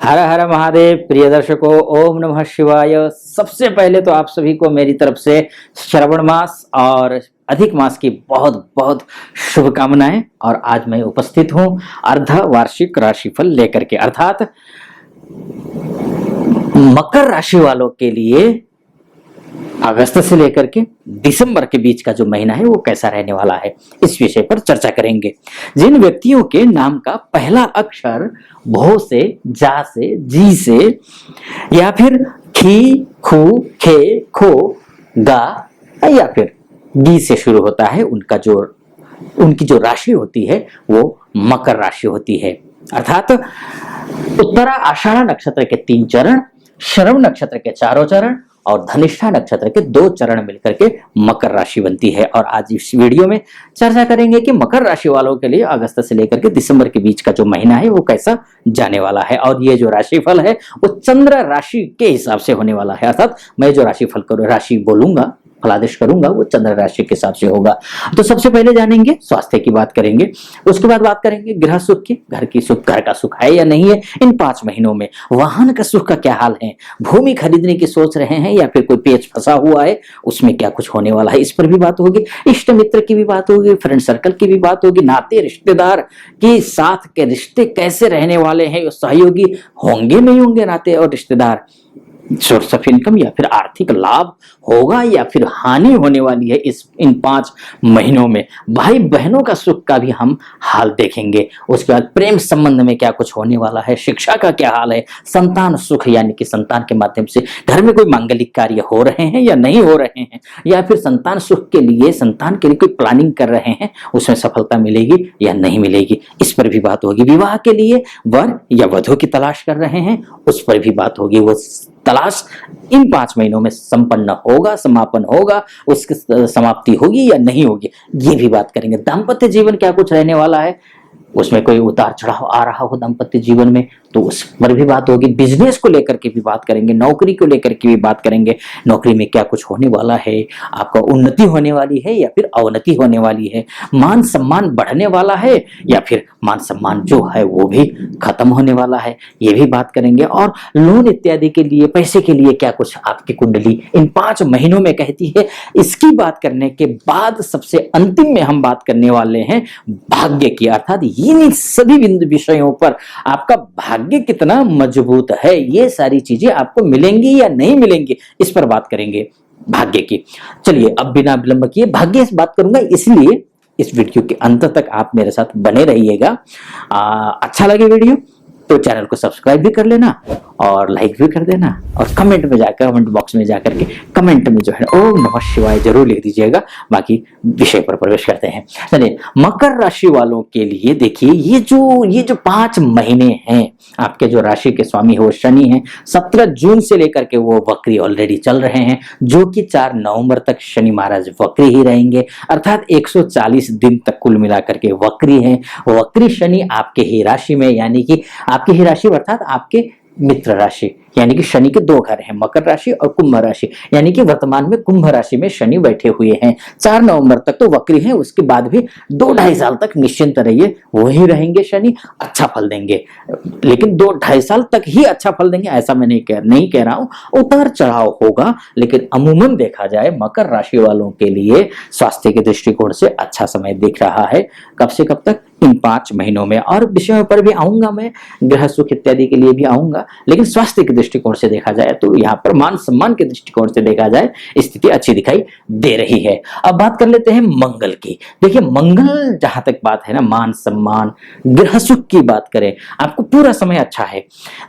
हर हर महादेव। प्रिय दर्शकों, ओम नमः शिवाय। सबसे पहले तो आप सभी को मेरी तरफ से श्रावण मास और अधिक मास की बहुत बहुत शुभकामनाएं। और आज मैं उपस्थित हूं अर्ध वार्षिक राशिफल लेकर के, अर्थात मकर राशि वालों के लिए अगस्त से लेकर के दिसंबर के बीच का जो महीना है वो कैसा रहने वाला है, इस विषय पर चर्चा करेंगे। जिन व्यक्तियों के नाम का पहला अक्षर भो से, जा से, जी से या फिर खी, खू, खे, खो, गा या फिर गी से शुरू होता है, उनकी जो राशि होती है वो मकर राशि होती है। अर्थात उत्तरा आषाढ़ नक्षत्र के 3 चरण, श्रवण नक्षत्र के 4 चरण और धनिष्ठा नक्षत्र के 2 चरण मिलकर के मकर राशि बनती है। और आज इस वीडियो में चर्चा करेंगे कि मकर राशि वालों के लिए अगस्त से लेकर के दिसंबर के बीच का जो महीना है वो कैसा जाने वाला है। और ये जो राशिफल है वो चंद्र राशि के हिसाब से होने वाला है, अर्थात मैं जो राशि बोलूंगा, फलादेश करूंगा, वो चंद्र राशि के हिसाब से होगा। तो सबसे पहले जानेंगे स्वास्थ्य की बात करेंगे, उसके बाद बात करेंगे गृह सुख की, घर का सुख है या नहीं है इन 5 महीनों में, वाहन का सुख का क्या हाल है, भूमि खरीदने की सोच रहे हैं या फिर कोई पेच फंसा हुआ है, उसमें क्या कुछ होने वाला है, इस पर भी बात होगी। इष्ट मित्र की भी बात होगी, फ्रेंड सर्कल की भी बात होगी, नाते रिश्तेदार के साथ के रिश्ते कैसे रहने वाले हैं, सहयोगी होंगे नहीं होंगे नाते और रिश्तेदार, सोर्स ऑफ इनकम या फिर आर्थिक लाभ होगा या फिर हानि होने वाली है इन 5 महीनों में, भाई बहनों का सुख का भी हम हाल देखेंगे। उसके बाद प्रेम संबंध में क्या कुछ होने वाला है, शिक्षा का क्या हाल है, संतान सुख यानी कि संतान के माध्यम से घर में कोई मांगलिक कार्य हो रहे हैं या नहीं हो रहे हैं, या फिर संतान सुख के लिए, संतान के लिए कोई प्लानिंग कर रहे हैं, उसमें सफलता मिलेगी या नहीं मिलेगी, इस पर भी बात होगी। विवाह के लिए वर या वधू की तलाश कर रहे हैं, उस पर भी बात होगी। वो तलाश इन 5 महीनों में संपन्न होगा, समापन होगा, उसकी समाप्ति होगी या नहीं होगी, ये भी बात करेंगे। दाम्पत्य जीवन क्या कुछ रहने वाला है, उसमें कोई उतार चढ़ाव आ रहा हो दाम्पत्य जीवन में तो उस पर भी बात होगी। बिजनेस को लेकर के भी बात करेंगे, नौकरी को लेकर के भी बात करेंगे, नौकरी में क्या कुछ होने वाला है, आपका उन्नति होने वाली है या फिर अवनति होने वाली है, मान सम्मान बढ़ने वाला है या फिर मान सम्मान जो है वो भी खत्म होने वाला है, ये भी बात करेंगे। और लोन इत्यादि के लिए, पैसे के लिए क्या कुछ आपकी कुंडली इन 5 महीनों में कहती है, इसकी बात करने के बाद सबसे अंतिम में हम बात करने वाले हैं भाग्य की, अर्थात इन सभी विषयों पर आपका भाग्य कितना मजबूत है, ये सारी चीजें आपको मिलेंगी या नहीं मिलेंगी, इस पर बात करेंगे भाग्य की। चलिए अब बिना विलंब किए भाग्य से बात करूंगा, इसलिए इस वीडियो के अंत तक आप मेरे साथ बने रहिएगा। अच्छा लगे वीडियो तो चैनल को सब्सक्राइब भी कर लेना और लाइक भी कर देना, और कमेंट बॉक्स में जाकर के कमेंट में जो है ओम नमः शिवाय जरूर लिख दीजिएगा। बाकी विषय पर प्रवेश करते हैं। चलिए मकर राशि वालों के लिए देखिए, ये जो 5 महीने हैं, आपके जो राशि के स्वामी है वो शनि है। 17 जून से लेकर के वो वक्री ऑलरेडी चल रहे हैं, जो कि 4 नवंबर तक शनि महाराज वक्री ही रहेंगे, अर्थात 140 दिन तक कुल मिलाकर के वक्री है। वक्री शनि आपके ही राशि में, यानी कि आपकी ही राशि अर्थात आपके मित्र राशि, यानी कि शनि के 2 घर हैं, मकर राशि और कुंभ राशि, यानी कि वर्तमान में कुंभ राशि में शनि बैठे हुए हैं। 4 नवंबर तक तो वक्री हैं, उसके बाद भी 2-2.5 साल तक निश्चिंत रहिए, वही रहेंगे शनि, अच्छा फल देंगे। लेकिन 2-2.5 साल तक ही अच्छा फल देंगे ऐसा मैं नहीं कह रहा हूं, उतार चढ़ाव होगा, लेकिन अमूमन देखा जाए मकर राशि वालों के लिए स्वास्थ्य के दृष्टिकोण से अच्छा समय दिख रहा है। कब से कब तक, इन 5 महीनों में। और विषयों पर भी आऊंगा मैं, गृह सुख इत्यादि के लिए भी आऊंगा, लेकिन स्वास्थ्य के दृष्टिकोण से देखा जाए तो यहाँ पर मान सम्मान के दृष्टिकोण से देखा जाए स्थिति अच्छी दिखाई दे रही है। अब बात कर लेते हैं मंगल की। देखिए मंगल जहां तक बात है ना, मान सम्मान गृह सुख की बात करें, आपको पूरा समय अच्छा है।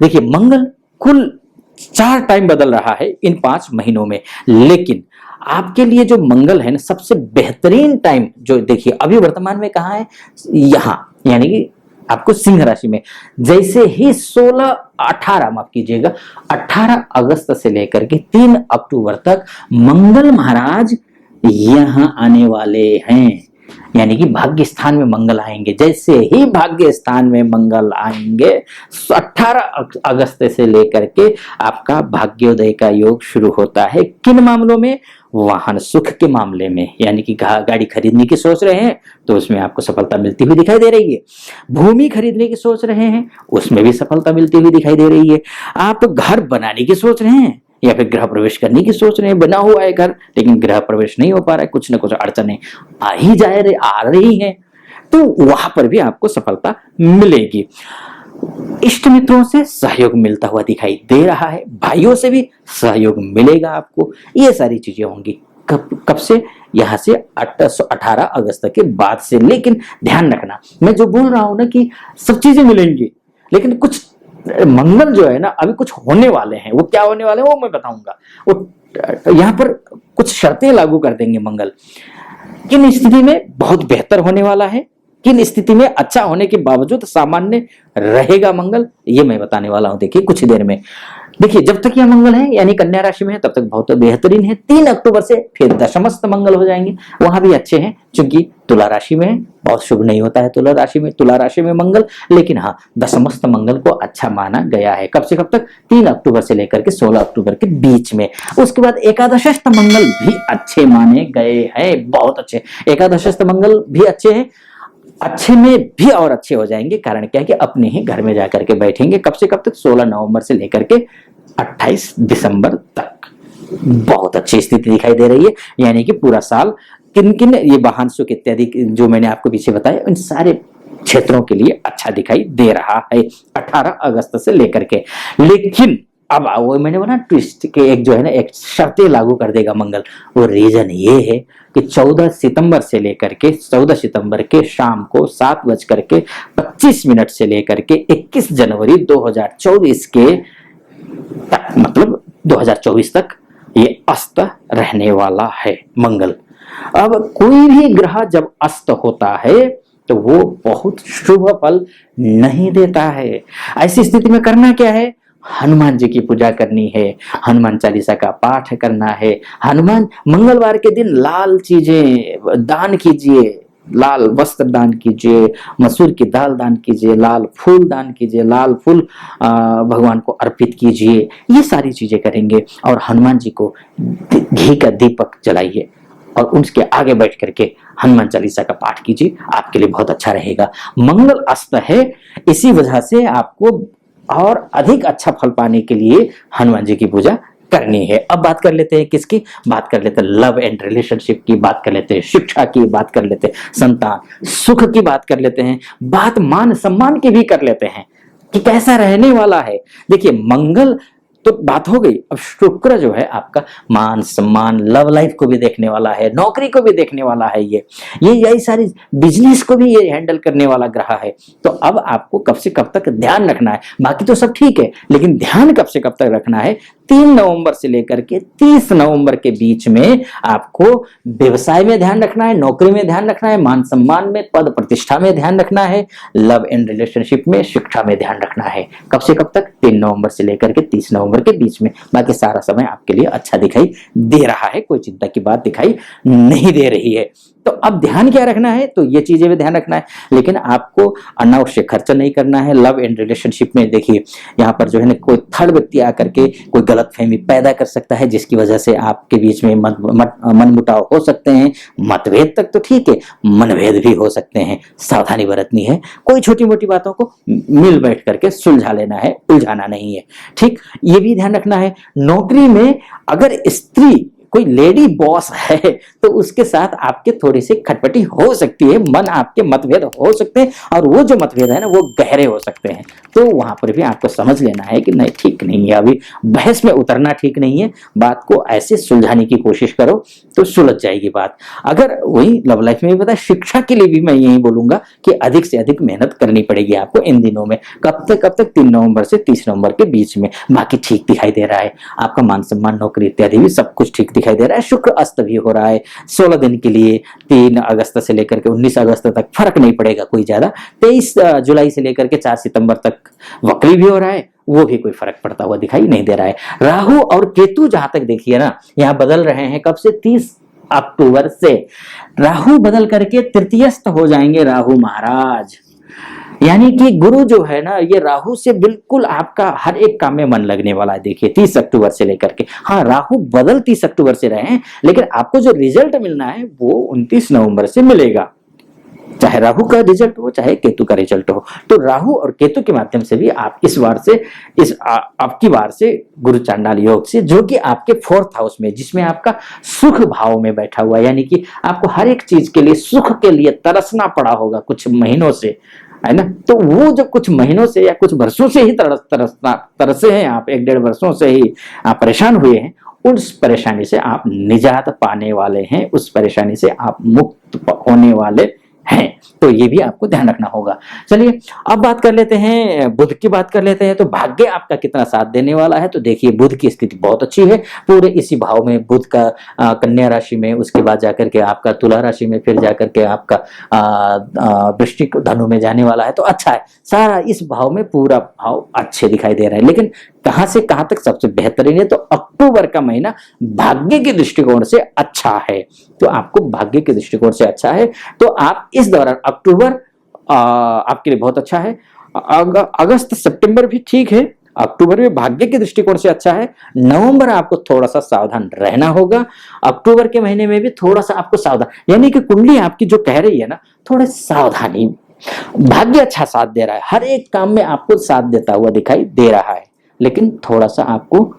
देखिए मंगल कुल 4 टाइम बदल रहा है इन 5 महीनों में, लेकिन आपके लिए जो मंगल है ना, सबसे बेहतरीन टाइम जो देखिए अभी वर्तमान में कहाँ है, यहां, यानी कि आपको सिंह राशि में। जैसे ही 18 अगस्त से लेकर के 3 अक्टूबर तक मंगल महाराज यहां आने वाले हैं। यानी कि भाग्य स्थान में मंगल आएंगे। जैसे ही भाग्य स्थान में मंगल आएंगे 18 अगस्त से लेकर के आपका भाग्योदय का योग शुरू होता है। किन मामलों में? वाहन सुख के मामले में, यानी कि गाड़ी खरीदने की सोच रहे हैं तो उसमें आपको सफलता मिलती हुई दिखाई दे रही है। भूमि खरीदने की सोच रहे हैं उसमें भी सफलता मिलती हुई दिखाई दे रही है। आप घर बनाने की सोच रहे हैं या फिर गृह प्रवेश करने की सोच रहे हैं, बना हुआ है घर लेकिन गृह प्रवेश नहीं हो पा रहा है, कुछ ना कुछ अड़चने आ रही हैं, तो वहां पर भी आपको सफलता मिलेगी। इष्ट मित्रों से सहयोग मिलता हुआ दिखाई दे रहा है, भाइयों से भी सहयोग मिलेगा आपको। ये सारी चीजें होंगी कब से? यहां से 18 अगस्त के बाद से। लेकिन ध्यान रखना, मैं जो बोल रहा हूं ना कि सब चीजें मिलेंगी, लेकिन कुछ मंगल जो है ना अभी कुछ होने वाले हैं। वो क्या होने वाले हैं वो मैं बताऊंगा। वो यहाँ पर कुछ शर्तें लागू कर देंगे मंगल। किन स्थिति में बहुत बेहतर होने वाला है, किन स्थिति में अच्छा होने के बावजूद सामान्य रहेगा मंगल, ये मैं बताने वाला हूं। देखिए कुछ देर में, देखिए जब तक यह मंगल है यानी कन्या राशि में है तब तक बहुत बेहतरीन है। 3 अक्टूबर से फिर दशमस्त मंगल हो जाएंगे, वहां भी अच्छे हैं। क्योंकि तुला राशि में है, बहुत शुभ नहीं होता है तुला राशि में मंगल, लेकिन हाँ दशमस्त मंगल को अच्छा माना गया है। कब से कब तक? 3 अक्टूबर से लेकर के 16 अक्टूबर के बीच में। उसके बाद एकादशस्थ मंगल भी अच्छे माने गए हैं, बहुत अच्छे। एकादशस्थ मंगल भी अच्छे हैं, अच्छे में भी और अच्छे हो जाएंगे। कारण क्या है कि अपने ही घर में जाकर के बैठेंगे। कब से कब तक? 16 नवंबर से लेकर के 28 दिसंबर तक बहुत अच्छी स्थिति दिखाई दे रही है। यानी कि पूरा साल किन किन ये वाहन सुख इत्यादि जो मैंने आपको पीछे बताया इन सारे क्षेत्रों के लिए अच्छा दिखाई दे रहा है 18 अगस्त से लेकर के। लेकिन अब वो मैंने बोला ट्विस्ट के एक जो है ना एक शर्तें लागू कर देगा मंगल। वो रीजन ये है कि 14 सितंबर से लेकर के 14 सितंबर के शाम को 7:25 से लेकर के 21 जनवरी 2024 के तक, मतलब 2024 तक ये अस्त रहने वाला है मंगल। अब कोई भी ग्रह जब अस्त होता है तो वो बहुत शुभ फल नहीं देता है। ऐसी स्थिति में करना क्या है? हनुमान जी की पूजा करनी है, हनुमान चालीसा का पाठ करना है। हनुमान मंगलवार के दिन लाल चीजें दान कीजिए, लाल वस्त्र दान कीजिए, मसूर की दाल दान कीजिए, लाल फूल दान कीजिए, लाल फूल भगवान को अर्पित कीजिए। ये सारी चीजें करेंगे और हनुमान जी को घी का दीपक जलाइए और उसके आगे बैठ करके हनुमान चालीसा का पाठ कीजिए, आपके लिए बहुत अच्छा रहेगा। मंगल अस्त है, इसी वजह से आपको और अधिक अच्छा फल पाने के लिए हनुमान जी की पूजा करनी है। अब बात कर लेते हैं किसकी? बात कर लेते हैं लव एंड रिलेशनशिप की, बात कर लेते हैं शिक्षा की, बात कर लेते हैं संतान सुख की, बात कर लेते हैं, बात मान सम्मान की भी कर लेते हैं कि कैसा रहने वाला है। देखिए मंगल तो बात हो गई। अब शुक्र जो है आपका मान सम्मान लव लाइफ को भी देखने वाला है, नौकरी को भी देखने वाला है, ये यही सारी बिजनेस को भी ये हैंडल करने वाला ग्रह है। तो अब आपको कब से कब तक ध्यान रखना है? बाकी तो सब ठीक है, लेकिन ध्यान कब से कब तक रखना है? 3 नवंबर से लेकर के 30 नवंबर के बीच में आपको व्यवसाय में ध्यान रखना है, नौकरी में ध्यान रखना है, मान सम्मान में, पद प्रतिष्ठा में ध्यान रखना है, लव एंड रिलेशनशिप में, शिक्षा में ध्यान रखना है। कब से कब तक? 3 नवंबर से लेकर के 30 नवंबर के बीच में। बाकी सारा समय आपके लिए अच्छा दिखाई दे रहा है, कोई चिंता की बात दिखाई नहीं दे रही है। तो अब ध्यान क्या रखना है? तो ये चीजें भी ध्यान रखना है, लेकिन आपको अनावश्यक खर्चा नहीं करना है। लव एंड रिलेशनशिप में देखिए यहाँ पर जो है ना कोई थर्ड व्यक्ति आकर के कोई गलतफहमी पैदा कर सकता है, जिसकी वजह से आपके बीच में मनमुटाव हो सकते हैं। मतभेद तक तो ठीक है, मनभेद भी हो सकते हैं, सावधानी बरतनी है। कोई छोटी मोटी बातों को मिल बैठ करके सुलझा लेना है, उलझाना नहीं है। ठीक, ये भी ध्यान रखना है। नौकरी में अगर स्त्री कोई लेडी बॉस है तो उसके साथ आपके थोड़ी सी खटपटी हो सकती है, मन आपके मतभेद हो सकते हैं, और वो जो मतभेद है ना वो गहरे हो सकते हैं। तो वहां पर भी आपको समझ लेना है कि नहीं ठीक नहीं है, अभी बहस में उतरना ठीक नहीं है, बात को ऐसे सुलझाने की कोशिश करो तो सुलझ जाएगी बात। अगर वही लव लाइफ में भी पता, शिक्षा के लिए भी मैं यही बोलूंगा कि अधिक से अधिक मेहनत करनी पड़ेगी आपको इन दिनों में। कब तक? 3 नवंबर से 30 नवंबर के बीच में। बाकी ठीक दिखाई दे रहा है, आपका मान सम्मान नौकरी इत्यादि भी सब कुछ ठीक दिखाई दे रहा है। शुक्र अस्त भी हो रहा है 16 दिन के लिए, 3 अगस्त से लेकर के 19 अगस्त तक, फर्क नहीं पड़ेगा कोई ज्यादा। 23 जुलाई से लेकर के 4 सितंबर तक वक्री भी हो रहा है, वो भी कोई फर्क पड़ता हुआ दिखाई नहीं दे रहा है। राहु और केतु जहां तक देखिए ना यहाँ बदल रहे हैं, कब से? 30 अक्टूबर से राहु बदल करके तृतीयस्थ हो जाएंगे राहु महाराज। यानी कि गुरु जो है ना, ये राहु से बिल्कुल आपका हर एक काम में मन लगने वाला है। देखिए 30 अक्टूबर से लेकर के, हाँ राहु बदल 30 अक्टूबर से रहे हैं, लेकिन आपको जो रिजल्ट मिलना है वो 29 नवंबर से मिलेगा। चाहे राहु का रिजल्ट हो चाहे केतु का रिजल्ट हो, तो राहु और केतु के माध्यम से भी आप इस बार से आपकी बार से गुरु चांडाल योग से, जो कि आपके 4th हाउस में, जिसमें आपका सुख भाव में बैठा हुआ है, यानी कि आपको हर एक चीज के लिए, सुख के लिए तरसना पड़ा होगा कुछ महीनों से, है ना। तो वो जो कुछ महीनों से या कुछ वर्षों से ही तरसे हैं आप, 1-1.5 वर्षों से ही आप परेशान हुए हैं, उस परेशानी से आप निजात पाने वाले हैं, उस परेशानी से आप मुक्त होने वाले हैं। तो ये भी आपको ध्यान रखना होगा। चलिए अब बात कर लेते हैं, बुध की बात कर लेते हैं। तो भाग्य आपका कितना साथ देने वाला है, तो देखिए बुध की स्थिति बहुत अच्छी है। पूरे इसी भाव में बुध का कन्या राशि में, उसके बाद जाकर के आपका तुला राशि में, फिर जाकर के आपका वृश्चिक धनु में जाने वाला है। तो अच्छा है, सारा इस भाव में पूरा भाव अच्छे दिखाई दे रहा है। लेकिन कहां से कहां तक सबसे बेहतरीन है, तो अक्टूबर का महीना भाग्य के दृष्टिकोण से अच्छा है। तो आपको भाग्य के दृष्टिकोण से अच्छा है, तो आप इस दौरान अक्टूबर आपके लिए बहुत अच्छा है। अगस्त सितंबर भी ठीक है, अक्टूबर में भाग्य के दृष्टिकोण से अच्छा है। नवंबर आपको थोड़ा सा सावधान रहना होगा। अक्टूबर के महीने में भी थोड़ा सा आपको सावधान, यानी कि कुंडली आपकी जो कह रही है ना, थोड़ा सावधानी। भाग्य अच्छा साथ दे रहा है, हर एक काम में आपको साथ देता हुआ दिखाई दे रहा है, लेकिन थोड़ा सा आपको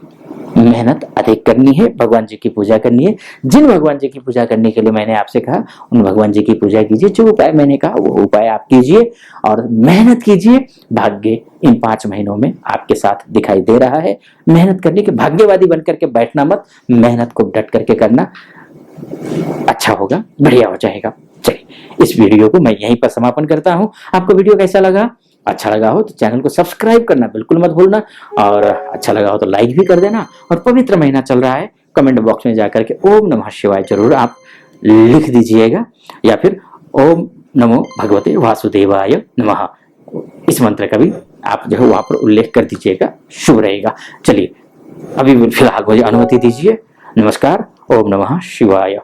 मेहनत अधिक करनी है, भगवान जी की पूजा करनी है। जिन भगवान जी की पूजा करने के लिए मैंने आपसे कहा, उन भगवान जी की पूजा कीजिए। जो उपाय मैंने कहा वो उपाय आप कीजिए और मेहनत कीजिए। भाग्य इन 5 महीनों में आपके साथ दिखाई दे रहा है। मेहनत करने के, भाग्यवादी बनकर के बैठना मत, मेहनत को डट करके करना, अच्छा होगा, बढ़िया हो जाएगा। चलिए इस वीडियो को मैं यहीं पर समापन करता हूं। आपको वीडियो कैसा लगा? अच्छा लगा हो तो चैनल को सब्सक्राइब करना बिल्कुल मत भूलना, और अच्छा लगा हो तो लाइक भी कर देना। और पवित्र महीना चल रहा है, कमेंट बॉक्स में जाकर के ओम नमः शिवाय जरूर आप लिख दीजिएगा, या फिर ओम नमो भगवते वासुदेवाय नमः, इस मंत्र का भी आप जो है वहां पर उल्लेख कर दीजिएगा, शुभ रहेगा। चलिए अभी फिलहाल मुझे अनुमति दीजिए। नमस्कार, ओम नमः शिवाय।